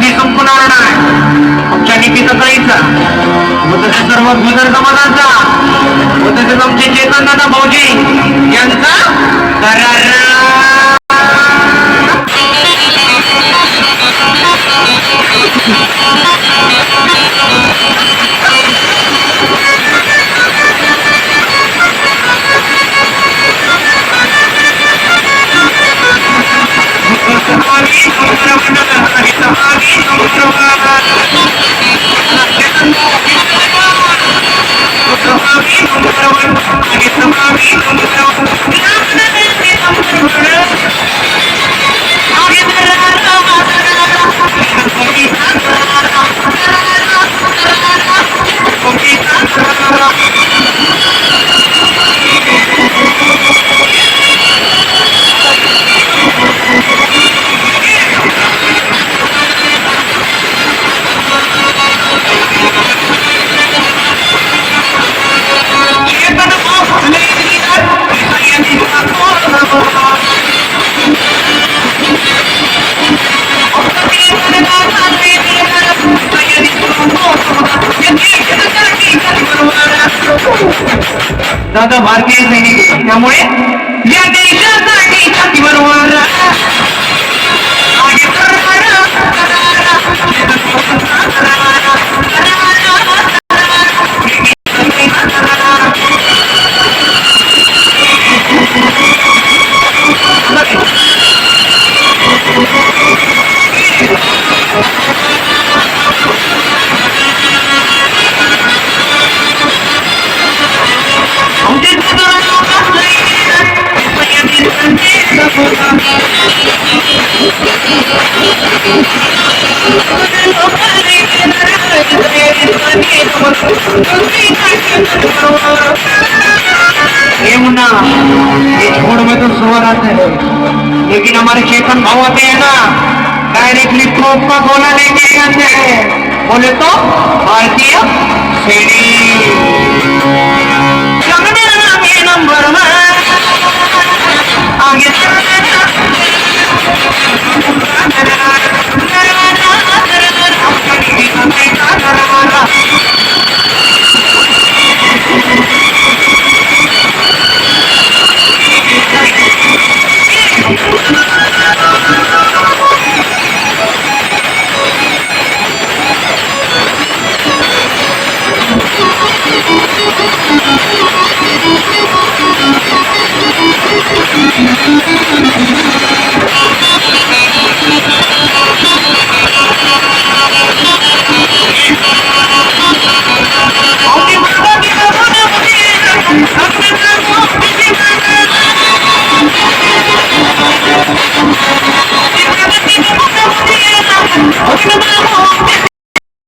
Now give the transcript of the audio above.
कधी संपणार नाही. आमच्या नीतीचा जायचा व तसे सर्व गुजर समाजाचा व तसेच आमचे चेतनदादा भाऊजी यांचा करार. दादा भारतीय सैनिक त्यामुळे या देशासाठी छातीवर छोड़ में तो स्वर आते हैं, लेकिन हमारे चेतन भाव आते हैं ना, डायरेक्टली तोप का गोला लेके आते हैं. बोले तो भारतीय सैनिक नंबर आगे